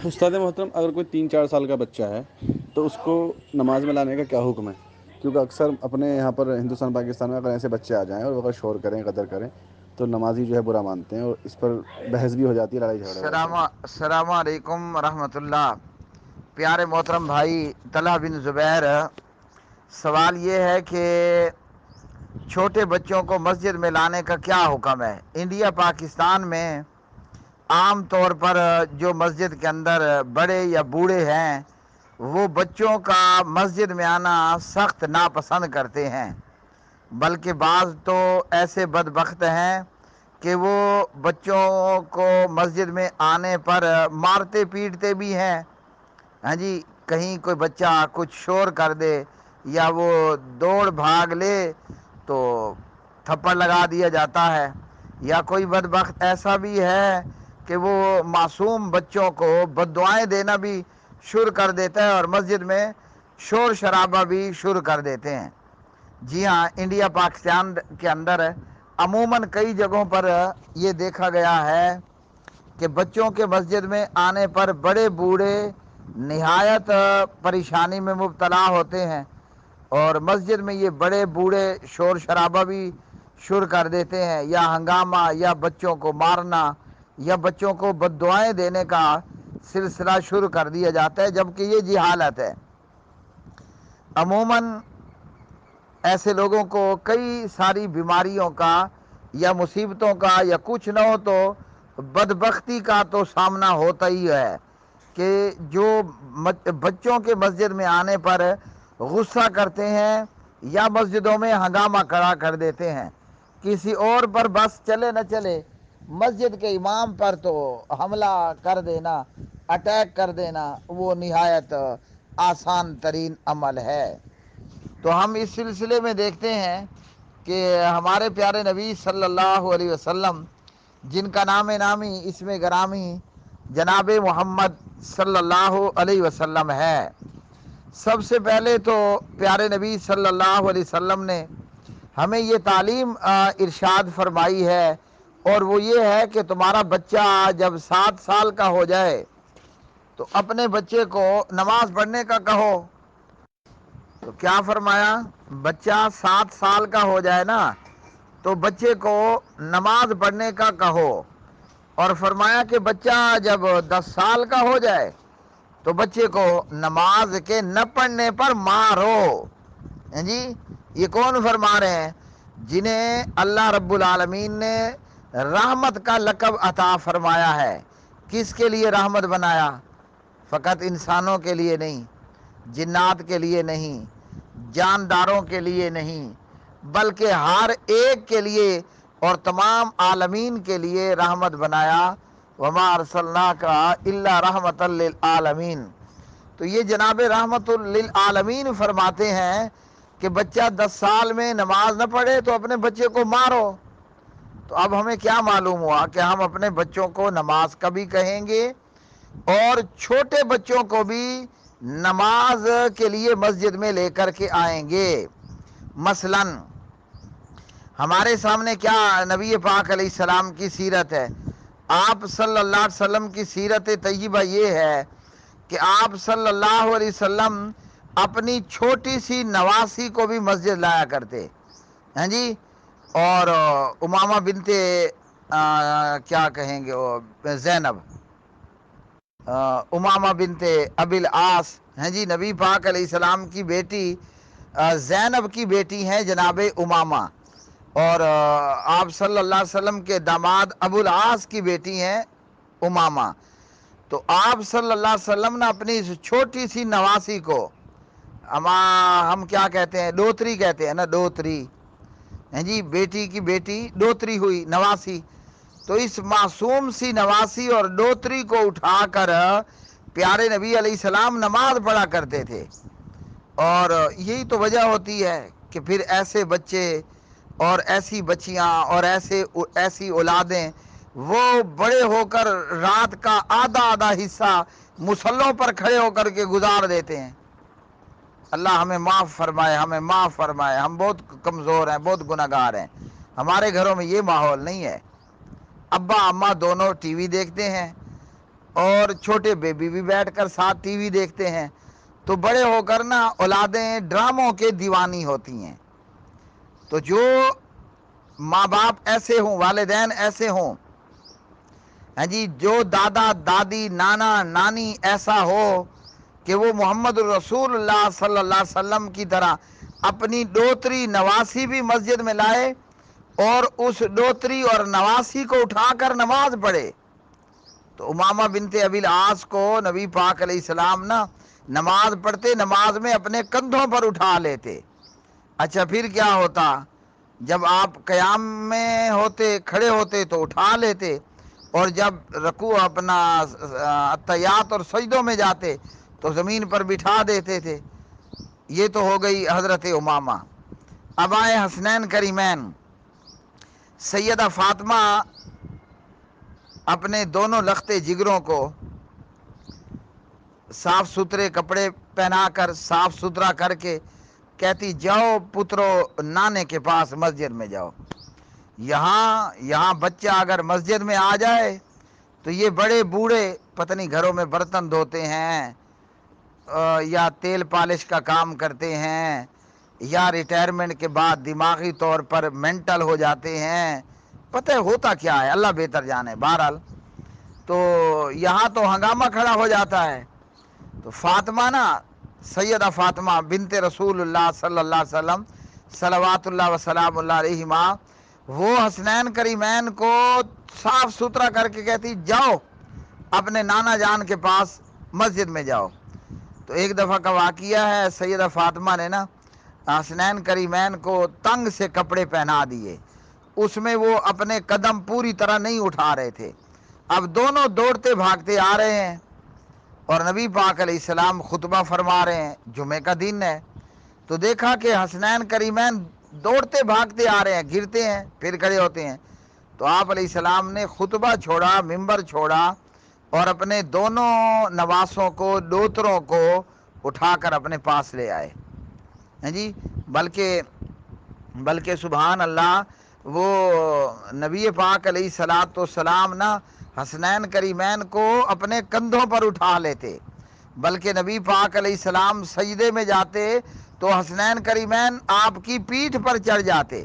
استاد محترم، اگر کوئی 3-4 سال کا بچہ ہے تو اس کو نماز میں لانے کا کیا حکم ہے؟ کیونکہ اکثر اپنے یہاں پر ہندوستان پاکستان میں اگر ایسے بچے آ جائیں اور وہ اگر شور کریں قدر کریں تو نمازی جو ہے برا مانتے ہیں، اور اس پر بحث بھی ہو جاتی ہے، لڑائی جھگڑے ہو جاتے ہیں۔ السلام علیکم ورحمۃ اللہ۔ پیارے محترم بھائی طلحہ بن زبیر، سوال یہ ہے کہ چھوٹے بچوں کو مسجد میں لانے کا کیا حکم ہے؟ انڈیا پاکستان میں عام طور پر جو مسجد کے اندر بڑے یا بوڑھے ہیں وہ بچوں کا مسجد میں آنا سخت ناپسند کرتے ہیں، بلکہ بعض تو ایسے بدبخت ہیں کہ وہ بچوں کو مسجد میں آنے پر مارتے پیٹتے بھی ہیں۔ ہاں جی، کہیں کوئی بچہ کچھ شور کر دے یا وہ دوڑ بھاگ لے تو تھپڑ لگا دیا جاتا ہے، یا کوئی بدبخت ایسا بھی ہے کہ وہ معصوم بچوں کو بددعائیں دینا بھی شروع کر دیتا ہے اور مسجد میں شور شرابہ بھی شروع کر دیتے ہیں۔ جی ہاں، انڈیا پاکستان کے اندر عموماً کئی جگہوں پر یہ دیکھا گیا ہے کہ بچوں کے مسجد میں آنے پر بڑے بوڑھے نہایت پریشانی میں مبتلا ہوتے ہیں، اور مسجد میں یہ بڑے بوڑھے شور شرابہ بھی شروع کر دیتے ہیں، یا ہنگامہ، یا بچوں کو مارنا، یا بچوں کو بددعائیں دینے کا سلسلہ شروع کر دیا جاتا ہے، جبکہ یہ جہالت ہے۔ عموماً ایسے لوگوں کو کئی ساری بیماریوں کا یا مصیبتوں کا یا کچھ نہ ہو تو بدبختی کا تو سامنا ہوتا ہی ہے کہ جو بچوں کے مسجد میں آنے پر غصہ کرتے ہیں یا مسجدوں میں ہنگامہ کھڑا کر دیتے ہیں، کسی اور پر بس چلے نہ چلے، مسجد کے امام پر تو حملہ کر دینا، اٹیک کر دینا، وہ نہایت آسان ترین عمل ہے۔ تو ہم اس سلسلے میں دیکھتے ہیں کہ ہمارے پیارے نبی صلی اللہ علیہ وسلم، جن کا نام نامی اسم گرامی جناب محمد صلی اللہ علیہ وسلم ہے، سب سے پہلے تو پیارے نبی صلی اللہ علیہ وسلم نے ہمیں یہ تعلیم ارشاد فرمائی ہے، اور وہ یہ ہے کہ تمہارا بچہ جب 7 سال کا ہو جائے تو اپنے بچے کو نماز پڑھنے کا کہو۔ تو کیا فرمایا؟ بچہ 7 سال کا ہو جائے نا تو بچے کو نماز پڑھنے کا کہو، اور فرمایا کہ بچہ جب 10 سال کا ہو جائے تو بچے کو نماز کے نہ پڑھنے پر مارو۔ جی، یہ کون فرما رہے ہیں؟ جنہیں اللہ رب العالمین نے رحمت کا لقب عطا فرمایا ہے۔ کس کے لیے رحمت بنایا؟ فقط انسانوں کے لیے نہیں، جنات کے لیے نہیں، جانداروں کے لیے نہیں، بلکہ ہر ایک کے لیے اور تمام عالمین کے لیے رحمت بنایا۔ وما ارسلناک الا رحمۃ للعالمین۔ تو یہ جناب رحمت للعالمین فرماتے ہیں کہ بچہ 10 سال میں نماز نہ پڑھے تو اپنے بچے کو مارو۔ تو اب ہمیں کیا معلوم ہوا کہ ہم اپنے بچوں کو نماز کا بھی کہیں گے اور چھوٹے بچوں کو بھی نماز کے لیے مسجد میں لے کر کے آئیں گے۔ مثلا ہمارے سامنے کیا نبی پاک علیہ السلام کی سیرت ہے؟ آپ صلی اللہ علیہ وسلم کی سیرت طیبہ یہ ہے کہ آپ صلی اللہ علیہ وسلم اپنی چھوٹی سی نواسی کو بھی مسجد لایا کرتے ہیں جی، اور امامہ بنت کیا کہیں گے وہ زینب، امامہ بنت ابی العاص ہیں جی، نبی پاک علیہ السلام کی بیٹی زینب کی بیٹی ہیں جناب امامہ، اور آپ صلی اللہ علیہ وسلم کے داماد ابو العاص کی بیٹی ہیں امامہ۔ تو آپ صلی اللہ علیہ وسلم نے اپنی چھوٹی سی نواسی کو، ہم کیا کہتے ہیں، ڈوتری کہتے ہیں نا، ڈوتری ہیں جی، بیٹی کی بیٹی ڈوتری ہوئی، نواسی، تو اس معصوم سی نواسی اور ڈوتری کو اٹھا کر پیارے نبی علیہ السلام نماز پڑھا کرتے تھے۔ اور یہی تو وجہ ہوتی ہے کہ پھر ایسے بچے اور ایسی بچیاں اور ایسی اولادیں وہ بڑے ہو کر رات کا آدھا حصہ مصلوں پر کھڑے ہو کر کے گزار دیتے ہیں۔ اللہ ہمیں معاف فرمائے، ہمیں معاف فرمائے، ہم بہت کمزور ہیں، بہت گناہگار ہیں۔ ہمارے گھروں میں یہ ماحول نہیں ہے۔ ابا اماں دونوں ٹی وی دیکھتے ہیں، اور چھوٹے بیبی بھی بیٹھ کر ساتھ ٹی وی دیکھتے ہیں، تو بڑے ہو کر نا اولادیں ڈراموں کے دیوانی ہوتی ہیں۔ تو جو ماں باپ ایسے ہوں، والدین ایسے ہوں، ہاں جی، جو دادا دادی نانا نانی ایسا ہو کہ وہ محمد الرسول اللہ صلی اللہ علیہ وسلم کی طرح اپنی ڈوتری نواسی بھی مسجد میں لائے اور اس ڈوتری اور نواسی کو اٹھا کر نماز پڑھے۔ تو امامہ بنت ابی العاص کو نبی پاک علیہ السلام نا نماز پڑھتے نماز میں اپنے کندھوں پر اٹھا لیتے۔ اچھا پھر کیا ہوتا؟ جب آپ قیام میں ہوتے، کھڑے ہوتے تو اٹھا لیتے، اور جب رکوع اپنا تحیات اور سجدوں میں جاتے تو زمین پر بٹھا دیتے تھے۔ یہ تو ہو گئی حضرت امامہ۔ اب آئے حسنین کریمین۔ سیدہ فاطمہ اپنے دونوں لخت جگروں کو صاف ستھرے کپڑے پہنا کر، صاف ستھرا کر کے کہتی جاؤ پترو نانے کے پاس مسجد میں جاؤ۔ یہاں بچہ اگر مسجد میں آ جائے تو یہ بڑے بوڑھے پتہ نہیں گھروں میں برتن دھوتے ہیں یا تیل پالش کا کام کرتے ہیں یا ریٹائرمنٹ کے بعد دماغی طور پر مینٹل ہو جاتے ہیں، پتہ ہوتا کیا ہے، اللہ بہتر جانے۔ بہرحال تو یہاں تو ہنگامہ کھڑا ہو جاتا ہے۔ تو فاطمہ نا، سیدہ فاطمہ بنت رسول اللہ صلی اللہ علیہ وسلم صلوات اللہ وسلام اللہ علیہما، وہ حسنین کریمین کو صاف ستھرا کر کے کہتی جاؤ اپنے نانا جان کے پاس مسجد میں جاؤ۔ تو ایک دفعہ کا واقعہ ہے، سیدہ فاطمہ نے نا حسنین کریمین کو تنگ سے کپڑے پہنا دیے، اس میں وہ اپنے قدم پوری طرح نہیں اٹھا رہے تھے۔ اب دونوں دوڑتے بھاگتے آ رہے ہیں اور نبی پاک علیہ السلام خطبہ فرما رہے ہیں، جمعہ کا دن ہے۔ تو دیکھا کہ حسنین کریمین دوڑتے بھاگتے آ رہے ہیں، گرتے ہیں پھر کھڑے ہوتے ہیں۔ تو آپ علیہ السلام نے خطبہ چھوڑا، ممبر چھوڑا اور اپنے دونوں نواسوں کو، دوتروں کو اٹھا کر اپنے پاس لے آئے ہیں جی۔ بلکہ سبحان اللہ، وہ نبی پاک علیہ الصلاۃ والسلام نا حسنین کریمین کو اپنے کندھوں پر اٹھا لیتے، بلکہ نبی پاک علیہ السلام سجدے میں جاتے تو حسنین کریمین آپ کی پیٹھ پر چڑھ جاتے،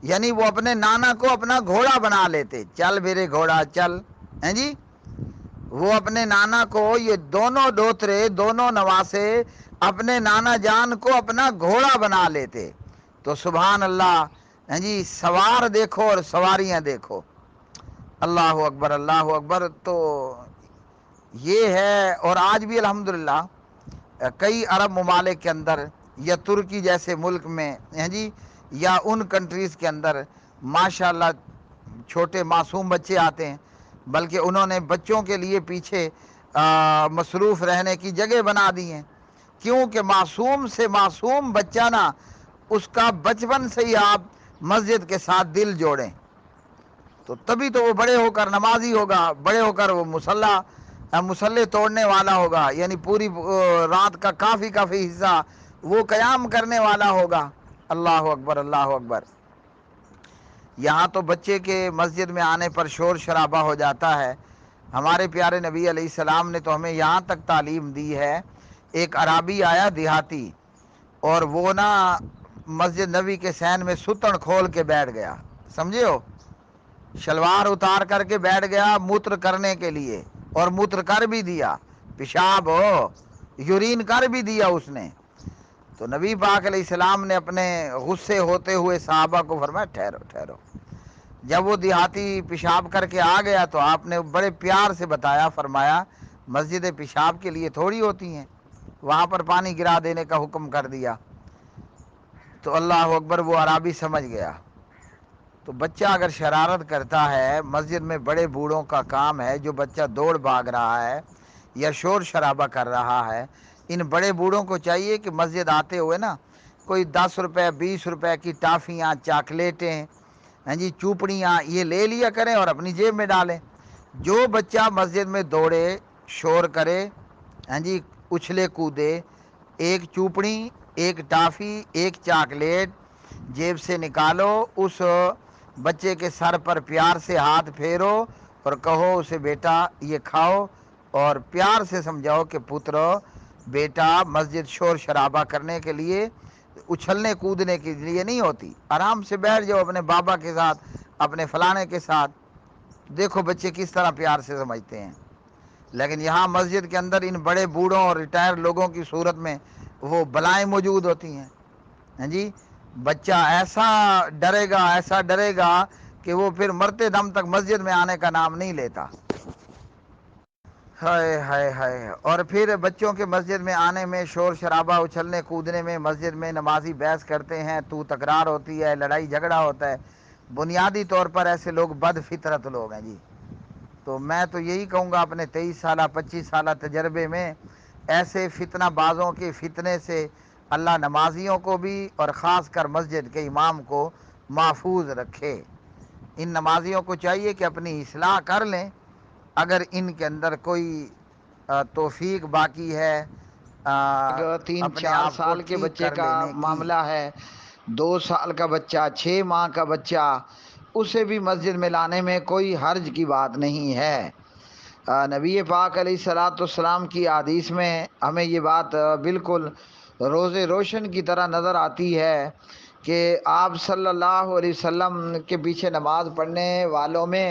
یعنی وہ اپنے نانا کو اپنا گھوڑا بنا لیتے، چل میرے گھوڑا چل، ہیں جی۔ وہ اپنے نانا کو، یہ دونوں دوترے، دونوں نواسے اپنے نانا جان کو اپنا گھوڑا بنا لیتے۔ تو سبحان اللہ، ہیں جی، سوار دیکھو اور سواریاں دیکھو، اللہ اکبر اللہ اکبر۔ تو یہ ہے، اور آج بھی الحمدللہ کئی عرب ممالک کے اندر یا ترکی جیسے ملک میں، ہیں جی، یا ان کنٹریز کے اندر ماشاءاللہ چھوٹے معصوم بچے آتے ہیں، بلکہ انہوں نے بچوں کے لیے پیچھے مصروف رہنے کی جگہ بنا دی ہیں، کیونکہ معصوم سے معصوم بچہ نا، اس کا بچپن سے ہی آپ مسجد کے ساتھ دل جوڑیں تو تبھی تو وہ بڑے ہو کر نمازی ہوگا، بڑے ہو کر وہ مسلح توڑنے والا ہوگا، یعنی پوری رات کا کافی حصہ وہ قیام کرنے والا ہوگا۔ اللہ اکبر اللہ اکبر۔ یہاں تو بچے کے مسجد میں آنے پر شور شرابہ ہو جاتا ہے۔ ہمارے پیارے نبی علیہ السلام نے تو ہمیں یہاں تک تعلیم دی ہے، ایک عرابی آیا دیہاتی، اور وہ نا مسجد نبی کے صحن میں ستن کھول کے بیٹھ گیا، سمجھے ہو، شلوار اتار کر کے بیٹھ گیا موتر کرنے کے لیے، اور موتر کر بھی دیا، پیشاب ہو یورین کر بھی دیا اس نے۔ تو نبی پاک علیہ السلام نے اپنے غصے ہوتے ہوئے صحابہ کو فرمایا ٹھہرو ٹھہرو۔ جب وہ دیہاتی پیشاب کر کے آ گیا تو آپ نے بڑے پیار سے بتایا، فرمایا مسجد پیشاب کے لیے تھوڑی ہوتی ہیں، وہاں پر پانی گرا دینے کا حکم کر دیا۔ تو اللہ اکبر، وہ عرابی سمجھ گیا۔ تو بچہ اگر شرارت کرتا ہے، مسجد میں بڑے بوڑھوں کا کام ہے، جو بچہ دوڑ بھاگ رہا ہے یا شور شرابہ کر رہا ہے، ان بڑے بوڑھوں کو چاہیے کہ مسجد آتے ہوئے نا کوئی 10 روپے 20 روپے کی ٹافیاں، چاکلیٹیں، ہیں جی، چوپڑیاں یہ لے لیا کریں اور اپنی جیب میں ڈالیں۔ جو بچہ مسجد میں دوڑے، شور کرے، ہیں جی، اچھلے کودے، ایک چوپڑی، ایک ٹافی، ایک چاکلیٹ جیب سے نکالو، اس بچے کے سر پر پیار سے ہاتھ پھیرو اور کہو اسے بیٹا یہ کھاؤ، اور پیار سے سمجھاؤ کہ پترو بیٹا مسجد شور شرابہ کرنے کے لیے، اچھلنے کودنے کے لیے نہیں ہوتی، آرام سے بیٹھ جاؤ اپنے بابا کے ساتھ، اپنے فلانے کے ساتھ۔ دیکھو بچے کس طرح پیار سے سمجھتے ہیں۔ لیکن یہاں مسجد کے اندر ان بڑے بوڑھوں اور ریٹائر لوگوں کی صورت میں وہ بلائیں موجود ہوتی ہیں، ہاں جی، بچہ ایسا ڈرے گا کہ وہ پھر مرتے دم تک مسجد میں آنے کا نام نہیں لیتا۔ ہائے ہائے ہائے۔ اور پھر بچوں کے مسجد میں آنے میں، شور شرابہ اچھلنے کودنے میں، مسجد میں نمازی بحث کرتے ہیں، تو تکرار ہوتی ہے، لڑائی جھگڑا ہوتا ہے۔ بنیادی طور پر ایسے لوگ بد فطرت لوگ ہیں جی۔ تو میں تو یہی کہوں گا اپنے 23 سالہ 25 سالہ تجربے میں، ایسے فتنہ بازوں کے فتنے سے اللہ نمازیوں کو بھی اور خاص کر مسجد کے امام کو محفوظ رکھے۔ ان نمازیوں کو چاہیے کہ اپنی اصلاح کر لیں، اگر ان کے اندر کوئی توفیق باقی ہے تین اپنے چار آپ کو سال کے ٹھیک بچے کر کا لینے کی۔ معاملہ ہے، 2 سال کا بچہ، 6 ماہ کا بچہ، اسے بھی مسجد میں لانے میں کوئی حرج کی بات نہیں ہے۔ نبی پاک علیہ الصلوۃ والسلام کی حدیث میں ہمیں یہ بات بالکل روز روشن کی طرح نظر آتی ہے کہ آپ صلی اللہ علیہ وسلم کے پیچھے نماز پڑھنے والوں میں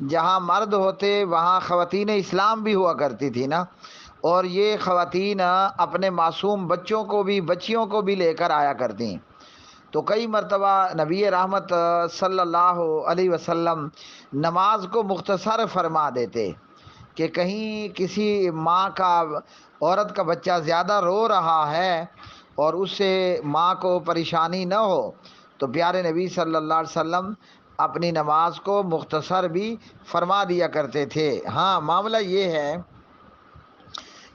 جہاں مرد ہوتے وہاں خواتین اسلام بھی ہوا کرتی تھی نا، اور یہ خواتین اپنے معصوم بچوں کو بھی، بچیوں کو بھی لے کر آیا کرتی۔ تو کئی مرتبہ نبی رحمت صلی اللہ علیہ وسلم نماز کو مختصر فرما دیتے کہ کہیں کسی ماں کا، عورت کا بچہ زیادہ رو رہا ہے اور اس سے ماں کو پریشانی نہ ہو، تو پیارے نبی صلی اللہ علیہ وسلم اپنی نماز کو مختصر بھی فرما دیا کرتے تھے۔ ہاں، معاملہ یہ ہے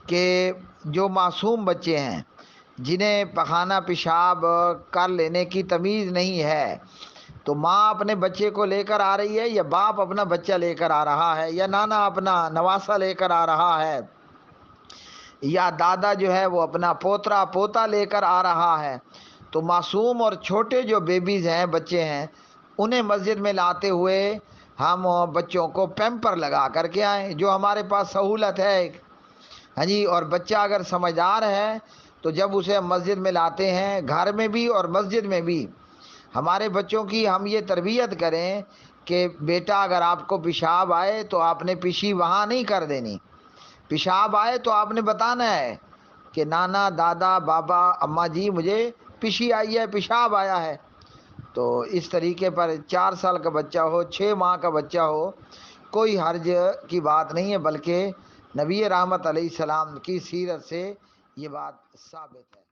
کہ جو معصوم بچے ہیں، جنہیں پخانہ پیشاب کر لینے کی تمیز نہیں ہے، تو ماں اپنے بچے کو لے کر آ رہی ہے، یا باپ اپنا بچہ لے کر آ رہا ہے، یا نانا اپنا نواسا لے کر آ رہا ہے، یا دادا جو ہے وہ اپنا پوترا پوتا لے کر آ رہا ہے، تو معصوم اور چھوٹے جو بیبیز ہیں، بچے ہیں، انہیں مسجد میں لاتے ہوئے ہم بچوں کو پیمپر لگا کر کے آئیں، جو ہمارے پاس سہولت ہے ایک، ہاں جی۔ اور بچہ اگر سمجھدار ہے تو جب اسے ہم مسجد میں لاتے ہیں، گھر میں بھی اور مسجد میں بھی ہمارے بچوں کی ہم یہ تربیت کریں کہ بیٹا اگر آپ کو پیشاب آئے تو آپ نے پیشی وہاں نہیں کر دینی، پیشاب آئے تو آپ نے بتانا ہے کہ نانا، دادا، بابا، اماں جی مجھے پیشی آئی ہے، پیشاب آیا ہے۔ تو اس طریقے پر 4 سال کا بچہ ہو، 6 ماہ کا بچہ ہو، کوئی حرج کی بات نہیں ہے، بلکہ نبی رحمت علیہ السلام کی سیرت سے یہ بات ثابت ہے۔